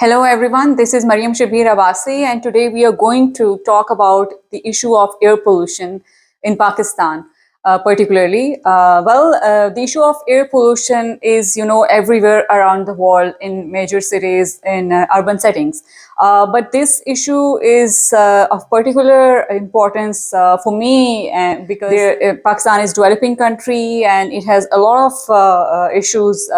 Hello everyone, this is Mariam Shabir Abasi and today we are going to talk about the issue of air pollution in Pakistan. Particularly, the issue of air pollution is, everywhere around the world in major cities, in urban settings. But this issue is of particular importance for me because Pakistan is a developing country and it has a lot of issues.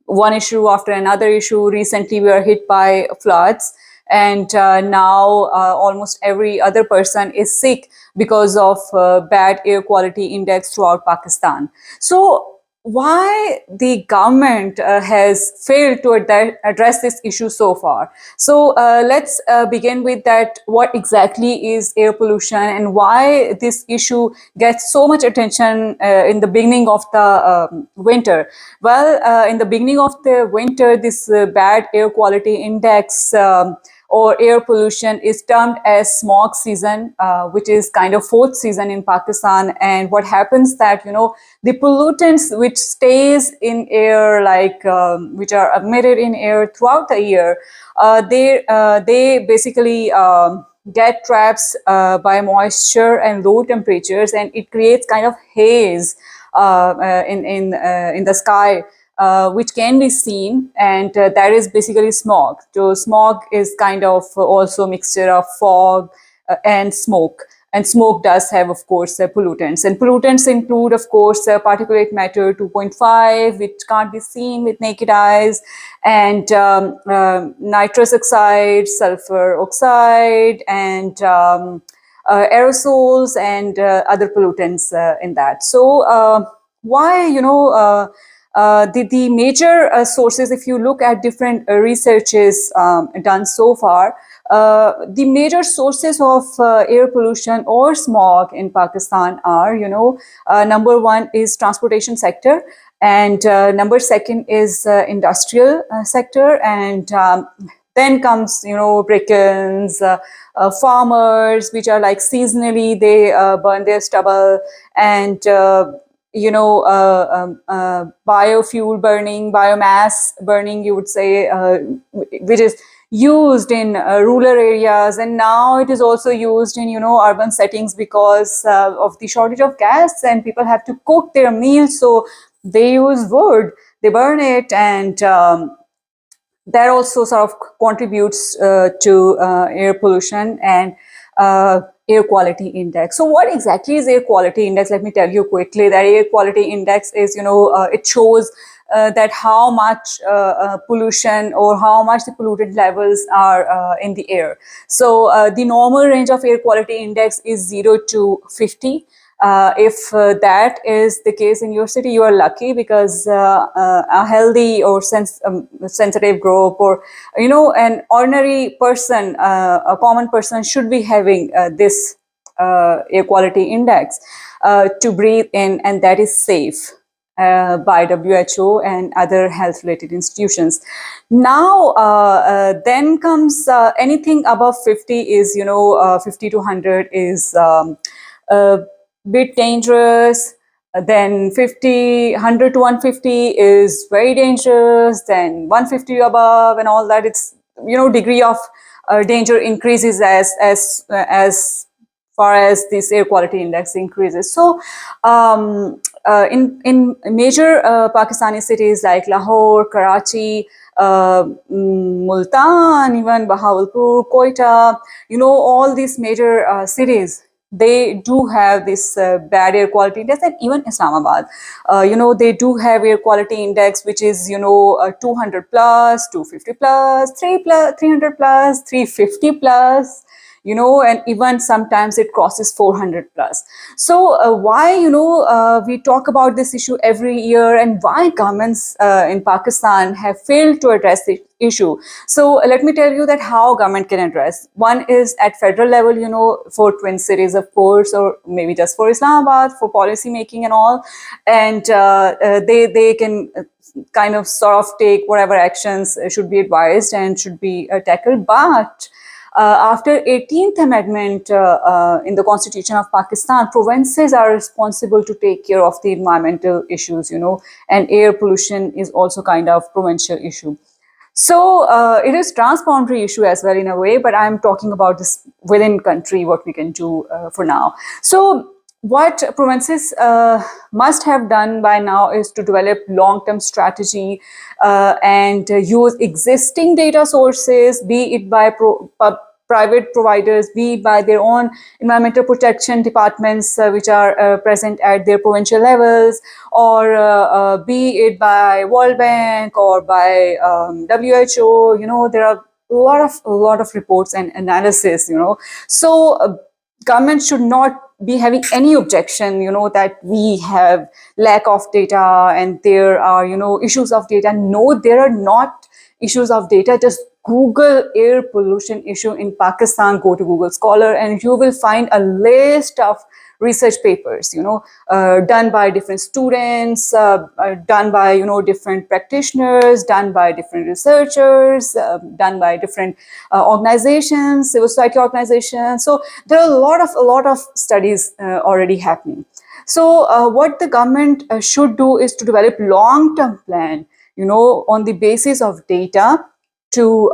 One issue after another issue. Recently, we are hit by floods, and now almost every other person is sick because of bad air quality index throughout Pakistan. So, why the government has failed to address this issue so far? So let's begin with that. What exactly is air pollution and why this issue gets so much attention in the beginning of the winter? In the beginning of the winter, this bad air quality index or air pollution is termed as smog season, which is kind of fourth season in Pakistan. And what happens that, the pollutants which stays in air, like which are emitted in air throughout the year, they basically get traps by moisture and low temperatures, and it creates kind of haze in the sky, which can be seen, and that is basically smog. So smog is kind of also a mixture of fog and smoke. And smoke does have, of course, pollutants. And pollutants include, of course, particulate matter 2.5, which can't be seen with naked eyes, and nitrous oxide, sulfur oxide, and aerosols and other pollutants in that. So why, the major sources, if you look at different researches done so far, the major sources of air pollution or smog in Pakistan are, number one is transportation sector, and number second is industrial sector, and then comes, brickens, farmers, which are like seasonally, they burn their stubble, and biofuel burning, biomass burning, you would say, which is used in rural areas, and now it is also used in urban settings because of the shortage of gas, and people have to cook their meals, so they use wood, they burn it, and that also sort of contributes to air pollution and air quality index. So what exactly is air quality index? Let me tell you quickly that air quality index is, it shows that how much pollution or how much the polluted levels are in the air. So the normal range of air quality index is 0 to 50. If that is the case in your city, you are lucky, because a healthy or sensitive group, or an ordinary person, a common person, should be having this air quality index to breathe in, and that is safe by WHO and other health-related institutions. Now, then comes anything above 50 is, 50 to 100 is bit dangerous. Then 100 to 150 is very dangerous. Then 150 above and all that, it's, degree of danger increases as far as this air quality index increases. So in major Pakistani cities like Lahore, Karachi, Multan, even Bahawalpur, Quetta, all these major cities, they do have this bad air quality index, and even Islamabad, they do have air quality index, which is, 200 plus, 250 plus, 300 plus, 350 plus, and even sometimes it crosses 400 plus. So why, we talk about this issue every year, and why governments in Pakistan have failed to address the issue? So let me tell you that how government can address. One is at federal level, for twin cities, of course, or maybe just for Islamabad, for policy making and all, and they can kind of sort of take whatever actions should be advised and should be tackled. But after 18th Amendment in the Constitution of Pakistan, provinces are responsible to take care of the environmental issues, and air pollution is also kind of provincial issue. So it is transboundary issue as well in a way, but I'm talking about this within country, what we can do for now. So what provinces must have done by now is to develop long-term strategy and use existing data sources, be it by private providers, be it by their own environmental protection departments, which are present at their provincial levels, or be it by World Bank or by WHO. There are a lot of reports and analysis. So government should not be having any objection, that we have lack of data and there are, issues of data. No, there are not issues of data. Just Google air pollution issue in Pakistan, go to Google Scholar, and you will find a list of research papers, done by different students, done by, different practitioners, done by different researchers, done by different organizations, civil society organizations. So there are a lot of studies already happening. So what the government should do is to develop long-term plan, on the basis of data, to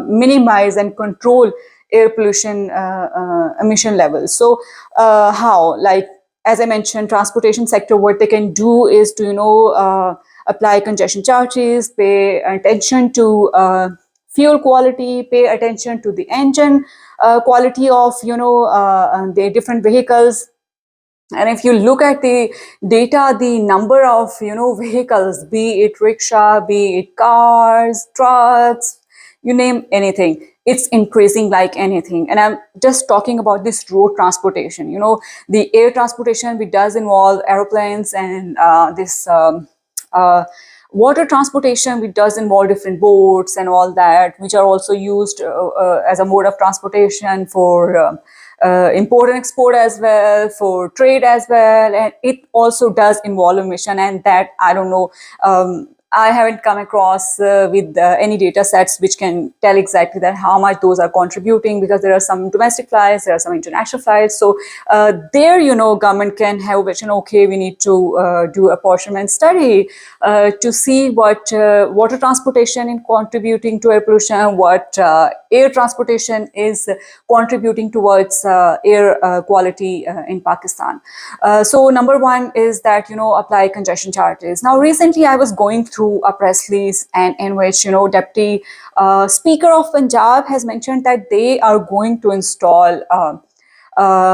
minimize and control air pollution emission levels. So how? Like, as I mentioned, transportation sector, what they can do is to, apply congestion charges, pay attention to fuel quality, pay attention to the engine quality of, the different vehicles. And if you look at the data, the number of, vehicles, be it rickshaw, be it cars, trucks, you name anything, it's increasing like anything. And I'm just talking about this road transportation. The air transportation, which does involve aeroplanes, and this uh, water transportation, which does involve different boats and all that, which are also used as a mode of transportation for import and export as well, for trade as well. And it also does involve emission, and that, I don't know, I haven't come across with any data sets which can tell exactly that how much those are contributing, because there are some domestic flights, there are some international flights. So there, government can have a vision. Okay, we need to do apportionment study to see what water transportation is contributing to air pollution, what air transportation is contributing towards air quality in Pakistan. So number one is that, apply congestion charges. Now, recently I was going through a press release, and in which, Deputy Speaker of Punjab has mentioned that they are going to install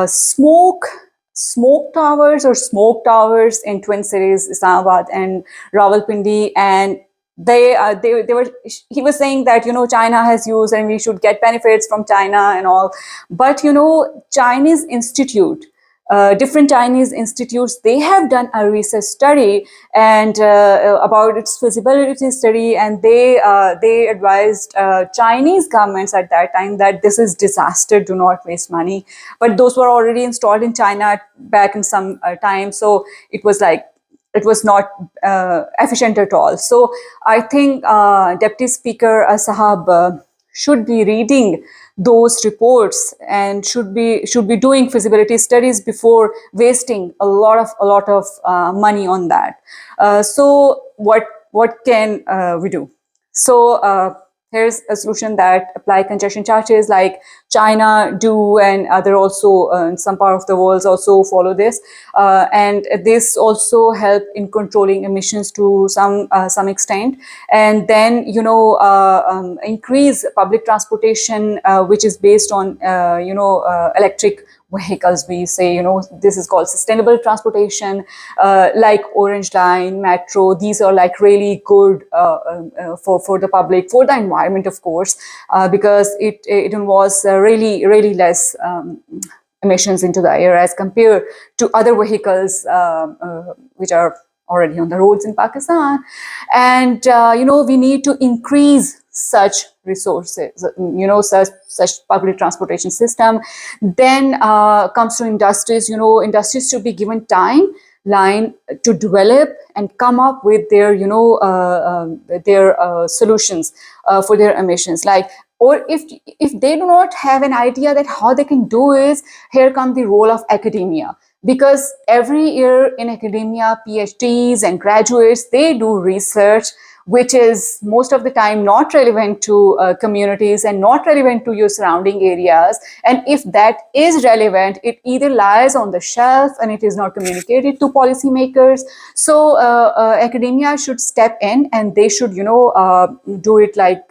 smoke towers or smoke towers in twin cities, Islamabad and Rawalpindi. And they were, he was saying that, China has used and we should get benefits from China and all. But, Chinese institute, different Chinese institutes, they have done a research study and about its feasibility study, and they advised Chinese governments at that time that this is disaster, do not waste money. But those were already installed in China back in some time, so it was not efficient at all. So I think Deputy Speaker Sahab should be reading those reports and should be doing feasibility studies before wasting a lot of money on that. So what can we do? So here's a solution that apply congestion charges like China do, and other also some part of the world also follow this, and this also help in controlling emissions to some extent. And then increase public transportation which is based on electric vehicles. We say, this is called sustainable transportation, like Orange Line, Metro. These are like really good for the public, for the environment, of course, because it involves really less emissions into the air as compared to other vehicles which are already on the roads in Pakistan. And we need to increase such resources, such public transportation system. Then comes to industries. Industries should be given timeline to develop and come up with their solutions for their emissions. Like, or if they do not have an idea that how they can do is, here come the role of academia. Because every year in academia, PhDs and graduates, they do research which is most of the time not relevant to communities and not relevant to your surrounding areas. And if that is relevant, it either lies on the shelf and it is not communicated to policymakers. So academia should step in, and they should, do it like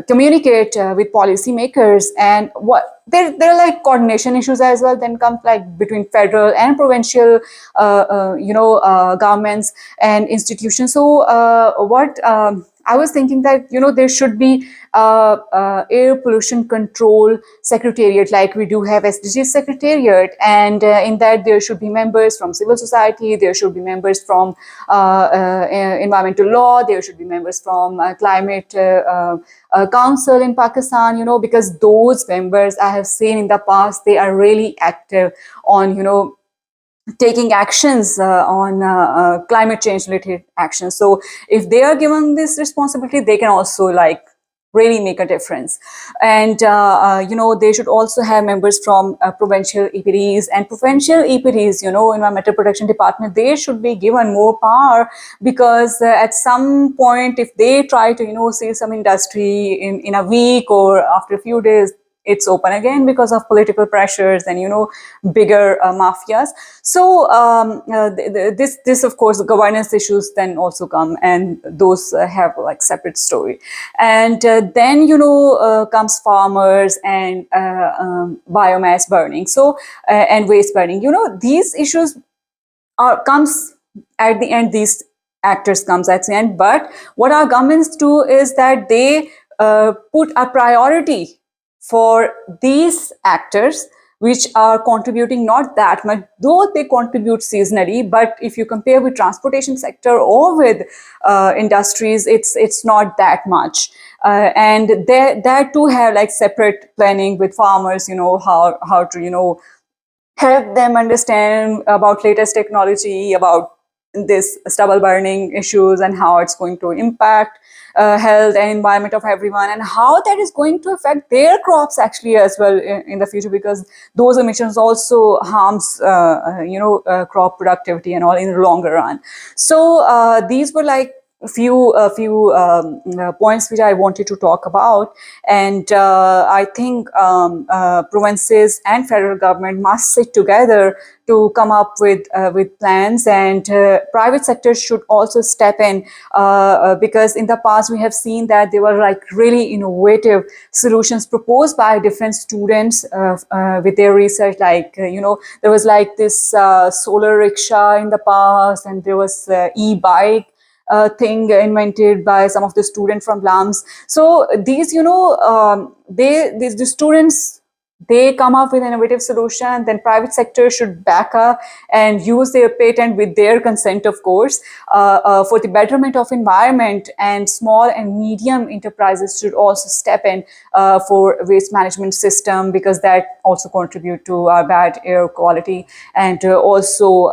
communicate with policymakers. And what there are like coordination issues as well. Then comes like between federal and provincial, governments and institutions. So what I was thinking that there should be air pollution control secretariat, like we do have SDG secretariat, and in that there should be members from civil society, there should be members from environmental law, there should be members from climate council in Pakistan, because those members I have seen in the past, they are really active on taking actions on climate change related actions. So if they are given this responsibility, they can also like really make a difference. And they should also have members from provincial EPDs, and provincial EPDs, environmental protection department, they should be given more power, because at some point if they try to see some industry in a week or after a few days, it's open again because of political pressures and bigger mafias. So this of course governance issues then also come, and those have like separate story. And then comes farmers and biomass burning, so and waste burning. These issues comes at the end, these actors comes at the end. But what our governments do is that they put a priority for these actors, which are contributing not that much, though they contribute seasonally. But if you compare with transportation sector or with industries, it's not that much. And they too have like separate planning with farmers, how to help them understand about latest technology, about this stubble burning issues and how it's going to impact health and environment of everyone, and how that is going to affect their crops actually as well in the future, because those emissions also harms crop productivity and all in the longer run. So these were like a few points which I wanted to talk about. And I think provinces and federal government must sit together to come up with plans, and private sector should also step in, because in the past we have seen that there were like really innovative solutions proposed by different students with their research. Like there was like this solar rickshaw in the past, and there was e-bike thing invented by some of the students from LAMS. So these, the students, they come up with an innovative solution, then private sector should back up and use their patent with their consent, of course, for the betterment of environment. And small and medium enterprises should also step in for waste management system, because that also contribute to our bad air quality. And also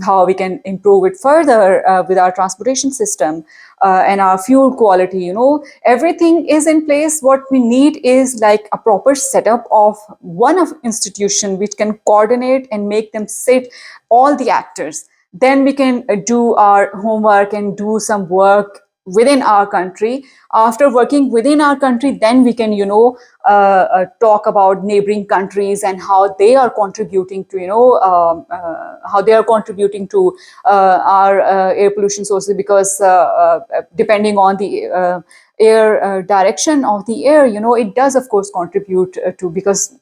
how we can improve it further with our transportation system and our fuel quality. Everything is in place. What we need is like a proper setup of one of institution which can coordinate and make them sit all the actors. Then we can do our homework and do some work within our country. After working within our country, then we can talk about neighboring countries and how they are contributing to our air pollution sources, because depending on the air direction of the air, it does of course contribute to, because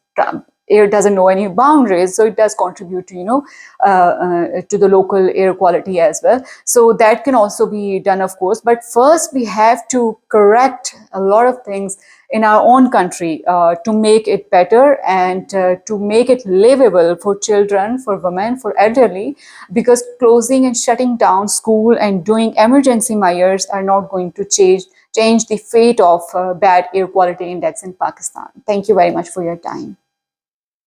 air doesn't know any boundaries, so it does contribute to to the local air quality as well. So that can also be done, of course. But first we have to correct a lot of things in our own country to make it better, and to make it livable for children, for women, for elderly, because closing and shutting down school and doing emergency measures are not going to change the fate of bad air quality index in Pakistan. Thank you very much for your time.